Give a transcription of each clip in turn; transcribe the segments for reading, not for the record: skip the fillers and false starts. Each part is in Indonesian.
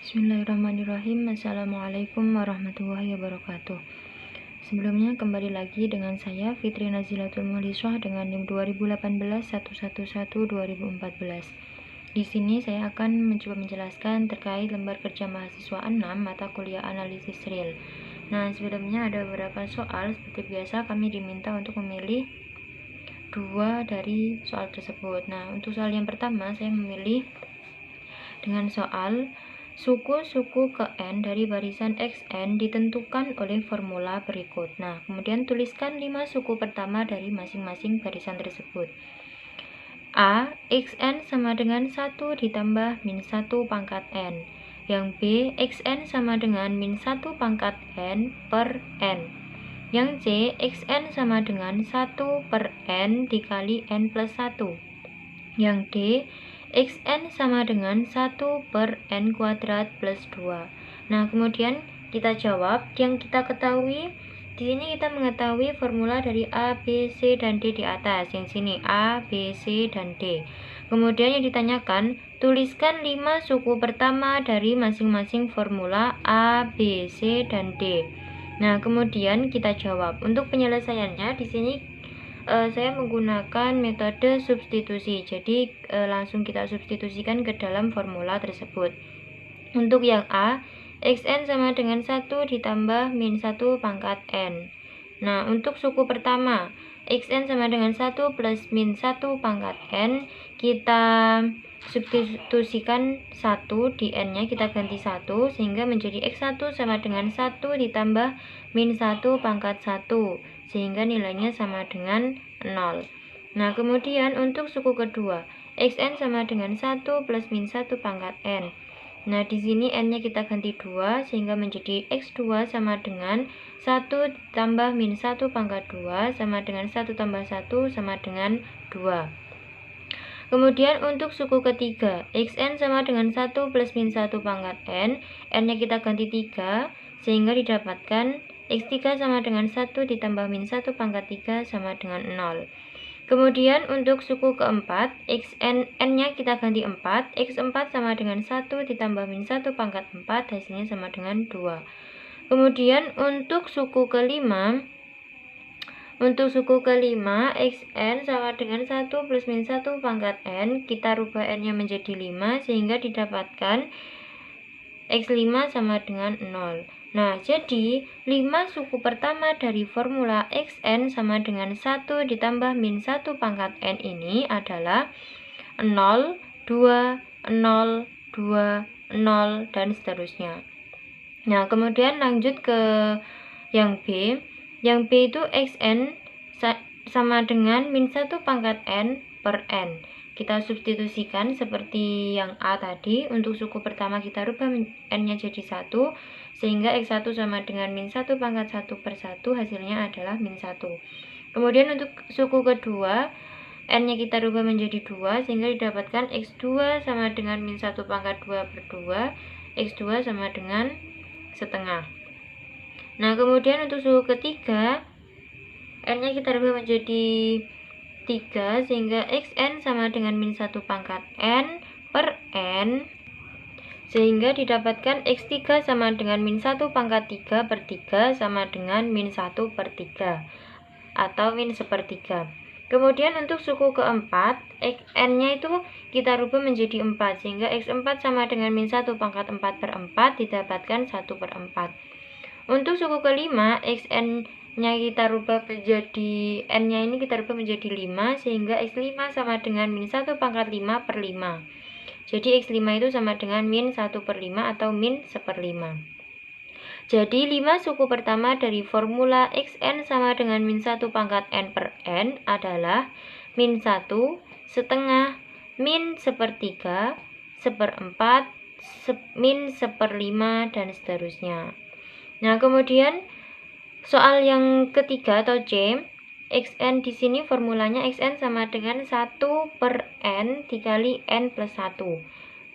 Bismillahirrahmanirrahim. Assalamualaikum warahmatullahi wabarakatuh. Sebelumnya kembali lagi dengan saya Fitri Nazilatul Muliswah dengan NIM 201811112014. Di sini saya akan mencoba menjelaskan terkait lembar kerja mahasiswa 6 mata kuliah analisis real. Nah, sebelumnya ada beberapa soal. Seperti biasa kami diminta untuk memilih dua dari soal tersebut. Nah, untuk soal yang pertama saya memilih dengan soal suku-suku ke N dari barisan XN ditentukan oleh formula berikut. Nah, kemudian tuliskan 5 suku pertama dari masing-masing barisan tersebut. A, XN sama dengan 1 ditambah min 1 pangkat N. Yang B, XN sama dengan min 1 pangkat N per N. Yang C, XN sama dengan 1 per N dikali N plus 1. Yang D, XN sama dengan 1 per N kuadrat plus 2. Nah, kemudian kita jawab yang kita ketahui. Di sini kita mengetahui formula dari A, B, C, dan D di atas. Yang sini A, B, C, dan D. Kemudian yang ditanyakan, tuliskan 5 suku pertama dari masing-masing formula A, B, C, dan D. Nah, kemudian kita jawab. Untuk penyelesaiannya di sini saya menggunakan metode substitusi. Jadi langsung kita substitusikan ke dalam formula tersebut. Untuk yang A, XN sama dengan 1 ditambah min 1 pangkat N. Nah, untuk suku pertama, XN sama dengan 1 plus min 1 pangkat N, kita substitusikan 1 di N-nya, kita ganti 1, sehingga menjadi X1 sama dengan 1 ditambah min 1 pangkat 1, sehingga nilainya sama dengan 0. Nah, kemudian untuk suku kedua, XN sama dengan 1 plus min 1 pangkat N. Nah, di sini N-nya kita ganti 2, sehingga menjadi X2 sama dengan 1 tambah min 1 pangkat 2 sama dengan 1 tambah 1 sama dengan 2. Kemudian untuk suku ketiga, XN sama dengan 1 plus min 1 pangkat N. N-nya kita ganti 3, sehingga didapatkan X3 sama dengan 1 ditambah min 1 pangkat 3 sama dengan 0. Kemudian untuk suku keempat, N-nya kita ganti 4, X4 sama dengan 1 ditambah min 1 pangkat 4, hasilnya sama dengan 2. Kemudian untuk suku kelima, XN sama dengan 1 plus min 1 pangkat N, kita rubah N-nya menjadi 5, sehingga didapatkan X5 sama dengan 0. Nah, jadi 5 suku pertama dari formula XN sama dengan 1 ditambah min 1 pangkat N ini adalah 0, 2, 0, 2, 0, dan seterusnya. Nah, kemudian lanjut ke yang B. Yang B itu XN sama dengan min 1 pangkat N per N. Kita substitusikan seperti yang A tadi. Untuk suku pertama kita rubah N-nya jadi 1, sehingga X1 sama dengan min 1 pangkat 1 per 1, hasilnya adalah min 1. Kemudian untuk suku kedua, N-nya kita rubah menjadi 2, sehingga didapatkan X2 sama dengan min 1 pangkat 2 per 2, X2 sama dengan setengah. Nah, kemudian untuk suku ketiga, N-nya kita rubah menjadi 3, sehingga XN sama dengan min 1 pangkat N per N, sehingga didapatkan X3 sama dengan min 1 pangkat 3 per 3 sama dengan min 1 per 3 atau min sepertiga. Kemudian untuk suku keempat, N-nya itu kita rubah menjadi 4, sehingga X4 sama dengan min 1 pangkat 4 per 4 didapatkan 1 per 4. Untuk suku kelima, XN-nya kita rubah menjadi N-nya ini kita rubah menjadi 5, sehingga X5 sama dengan min 1 pangkat 5 per 5. Jadi X5 itu sama dengan min 1 per 5 atau min 1/5. Jadi 5 suku pertama dari formula XN sama dengan min 1 pangkat N per N adalah min 1, setengah, min 1/3, 1/4, min 1/5, dan seterusnya. Nah, kemudian soal yang ketiga atau C, XN di sini formulanya XN sama dengan 1 per N dikali N plus 1.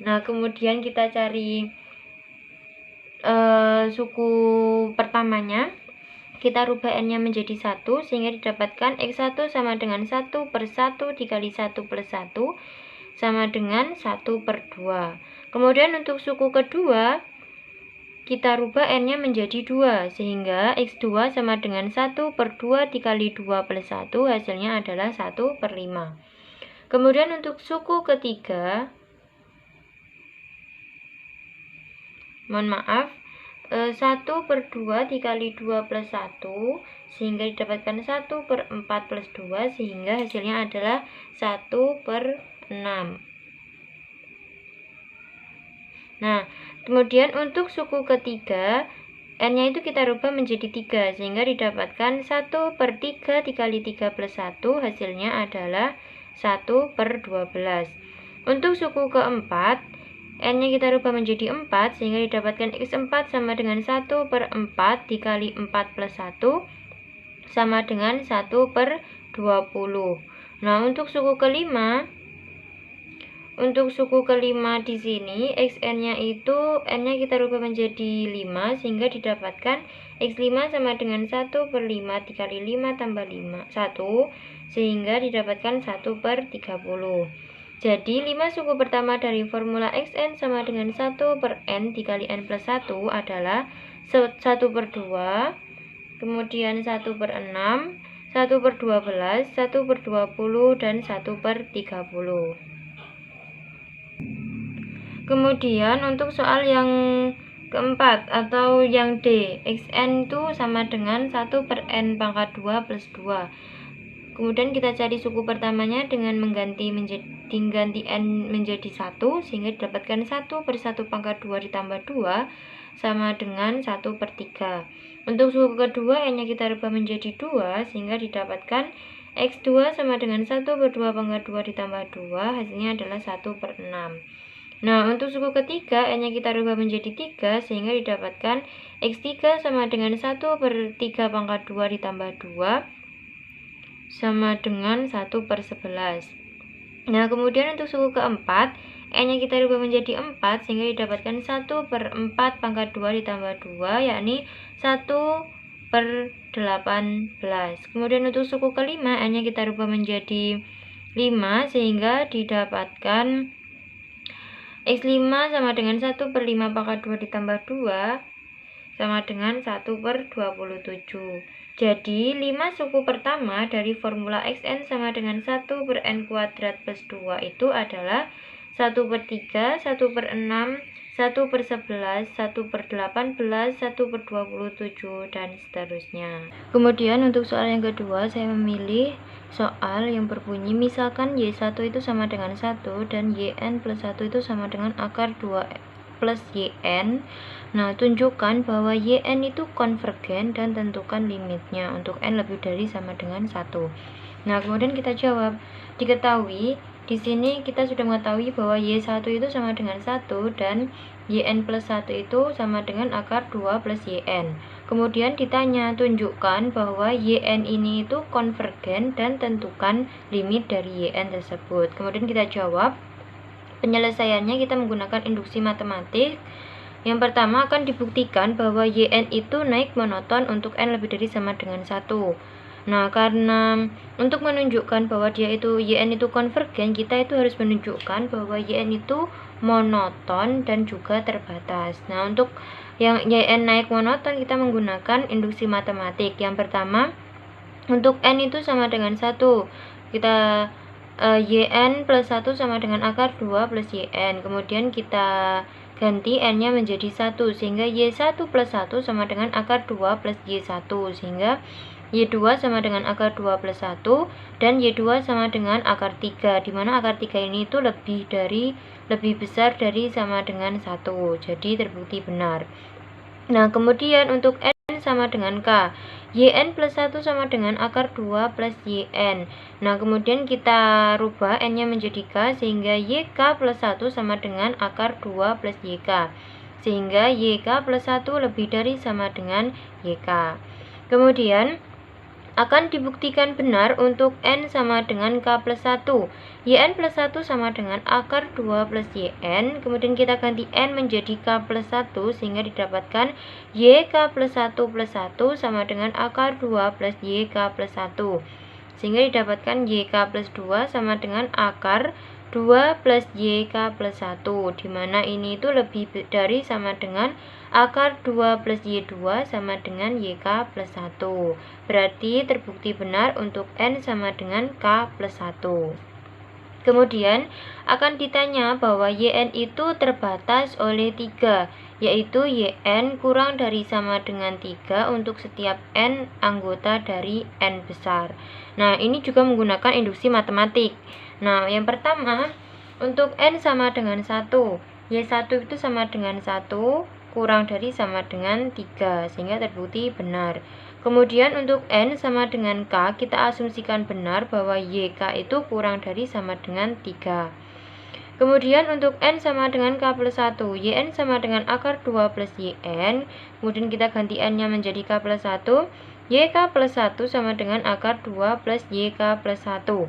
Nah, kemudian kita cari suku pertamanya, kita rubah N-nya menjadi 1, sehingga didapatkan X1 sama dengan 1 per 1 dikali 1 plus 1 sama dengan 1 per 2. Kemudian untuk suku kedua, kita rubah n-nya menjadi 2, sehingga x2 sama dengan 1 per 2 dikali 2 plus 1, hasilnya adalah 1 per 5. Kemudian untuk suku ketiga, mohon maaf, 1 per 2 dikali 2 plus 1, sehingga didapatkan 1 per 4 plus 2, sehingga hasilnya adalah 1 per 6. Nah, kemudian untuk suku ketiga, n-nya itu kita rubah menjadi 3, sehingga didapatkan 1 per 3 dikali 3 plus 1, hasilnya adalah 1 per 12. Untuk suku keempat, n-nya kita rubah menjadi 4, sehingga didapatkan x4 sama dengan 1 per 4 dikali 4 plus 1, sama dengan 1 per 20. Nah, untuk suku kelima, di sini xn-nya itu n-nya kita rubah menjadi 5, sehingga didapatkan x5 sama dengan 1 per 5 dikali 5 tambah 1, sehingga didapatkan 1 per 30. Jadi 5 suku pertama dari formula xn sama dengan 1 per n dikali n plus 1 adalah 1 per 2, kemudian 1 per 6, 1 per 12, 1 per 20, dan 1 per 30. Kemudian untuk soal yang keempat atau yang D, xn itu sama dengan 1 per n pangkat 2 plus 2. Kemudian kita cari suku pertamanya dengan mengganti n menjadi 1, sehingga didapatkan 1 per 1 pangkat 2 ditambah 2 sama dengan 1 per 3. Untuk suku kedua, n-nya kita rubah menjadi 2, sehingga didapatkan x2 sama dengan 1 per 2 pangkat 2 ditambah 2, hasilnya adalah 1 per 6. Nah, untuk suku ketiga, n-nya kita rubah menjadi 3, sehingga didapatkan x3 sama dengan 1 per 3 pangkat 2 ditambah 2, sama dengan 1 per 11. Nah, kemudian untuk suku keempat, n-nya kita rubah menjadi 4, sehingga didapatkan 1 per 4 pangkat 2 ditambah 2, yakni 1 per 18. Kemudian untuk suku kelima, n-nya kita rubah menjadi 5, sehingga didapatkan x5 sama dengan 1 per 5 pangkat 2 ditambah 2 sama dengan 1 per 27. Jadi 5 suku pertama dari formula xn sama dengan 1 per n kuadrat plus 2 itu adalah 1 per 3, 1 per 6, 1 per 11, 1 per 18, 1 per 27, dan seterusnya. Kemudian untuk soal yang kedua, saya memilih soal yang berbunyi misalkan y1 itu sama dengan 1 dan yn plus 1 itu sama dengan akar 2 plus yn. Nah, tunjukkan bahwa yn itu konvergen dan tentukan limitnya untuk n lebih dari sama dengan 1. Nah, kemudian kita jawab. Diketahui di sini kita sudah mengetahui bahwa y1 itu sama dengan 1 dan yn plus 1 itu sama dengan akar 2 plus yn. Kemudian ditanya, tunjukkan bahwa yn ini itu konvergen dan tentukan limit dari yn tersebut. Kemudian kita jawab. Penyelesaiannya kita menggunakan induksi matematik. Yang pertama akan dibuktikan bahwa yn itu naik monoton untuk n lebih dari sama dengan 1. Nah, karena untuk menunjukkan bahwa yn itu konvergen, kita itu harus menunjukkan bahwa yn itu monoton dan juga terbatas. Nah, untuk yang yn naik monoton kita menggunakan induksi matematik. Yang pertama, untuk n itu sama dengan 1. Kita yn plus 1 sama dengan akar 2 plus yn. Kemudian kita ganti n-nya menjadi 1, sehingga y1 plus 1 sama dengan akar 2 plus y1, sehingga y2 sama dengan akar 2 plus 1, dan y2 sama dengan akar 3, di mana akar 3 ini itu lebih besar dari sama dengan 1, jadi terbukti benar. Nah, kemudian untuk n sama dengan k, yn plus 1 sama dengan akar 2 plus yn. Nah, kemudian kita rubah n-nya menjadi k, sehingga yk plus 1 sama dengan akar 2 plus yk, sehingga yk plus 1 lebih dari sama dengan yk. Kemudian akan dibuktikan benar untuk n sama dengan k plus 1. Yn plus 1 sama dengan akar 2 plus yn. Kemudian kita ganti n menjadi k plus 1, sehingga didapatkan yk plus 1 plus 1 sama dengan akar 2 plus yk plus 1. Sehingga didapatkan yk plus 2 sama dengan akar 2 plus YK plus 1, dimana ini itu lebih dari sama dengan akar 2 plus Y2 sama dengan YK plus 1. Berarti terbukti benar untuk N sama dengan K plus 1. Kemudian akan ditanya bahwa YN itu terbatas oleh 3, yaitu YN kurang dari sama dengan 3 untuk setiap N anggota dari N besar. Nah, ini juga menggunakan induksi matematik. Nah, yang pertama, untuk N sama dengan 1, Y1 itu sama dengan 1 kurang dari sama dengan 3, sehingga terbukti benar. Kemudian untuk N sama dengan K, kita asumsikan benar bahwa YK itu kurang dari sama dengan 3. Kemudian untuk N sama dengan K plus 1, YN sama dengan akar 2 plus YN, kemudian kita ganti N-nya menjadi K plus 1, YK plus 1 sama dengan akar 2 plus YK plus 1.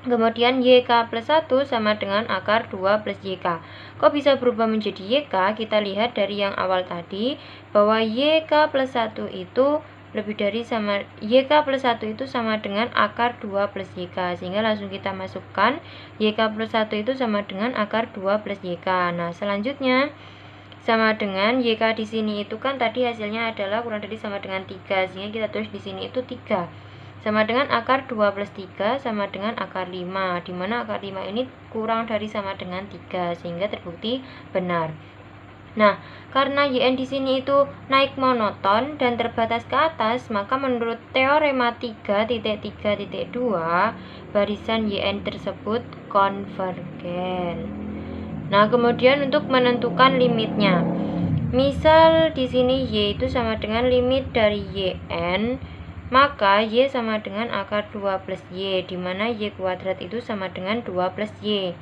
Kemudian YK plus 1 sama dengan akar 2 plus YK. Kok bisa berubah menjadi YK? Kita lihat dari yang awal tadi, bahwa YK plus 1 itu lebih dari sama YK plus 1 itu sama dengan akar 2 plus YK, sehingga langsung kita masukkan YK plus 1 itu sama dengan akar 2 plus YK. Nah, selanjutnya sama dengan YK di sini itu kan tadi hasilnya adalah kurang dari sama dengan 3, sehingga kita tulis di sini itu 3. Sama dengan akar 2 plus 3 sama dengan akar 5, dimana akar 5 ini kurang dari sama dengan 3, sehingga terbukti benar. Nah, karena YN di sini itu naik monoton dan terbatas ke atas, maka menurut teorema 3.3.2, barisan YN tersebut konvergen. Nah, kemudian untuk menentukan limitnya. Misal di sini Y itu sama dengan limit dari YN, maka Y sama dengan akar 2 plus Y, dimana Y kuadrat itu sama dengan 2 plus Y.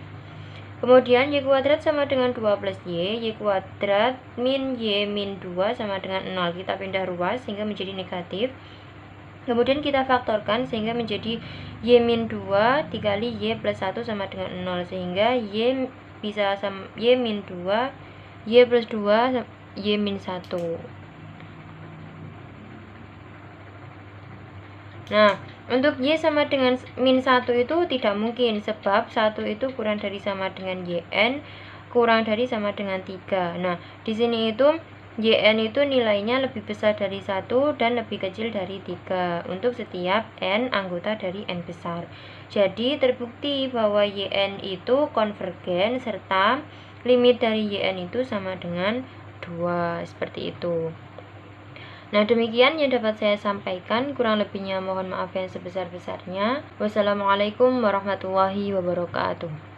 Kemudian Y kuadrat sama dengan 2 plus Y kuadrat min Y min 2 sama dengan 0. Kita pindah ruas sehingga menjadi negatif. Kemudian kita faktorkan sehingga menjadi Y min 2 dikali Y plus 1 sama dengan 0. Sehingga Y bisa sama Y min 2, Y plus 2, Y min 1. Nah, untuk Y sama dengan min 1 itu tidak mungkin, sebab 1 itu kurang dari sama dengan YN, kurang dari sama dengan 3. Nah, di sini itu YN itu nilainya lebih besar dari 1 dan lebih kecil dari 3 untuk setiap N anggota dari N besar. Jadi, terbukti bahwa YN itu konvergen serta limit dari YN itu sama dengan 2, seperti itu. Nah, demikian yang dapat saya sampaikan. Kurang lebihnya mohon maaf yang sebesar-besarnya. Wassalamualaikum warahmatullahi wabarakatuh.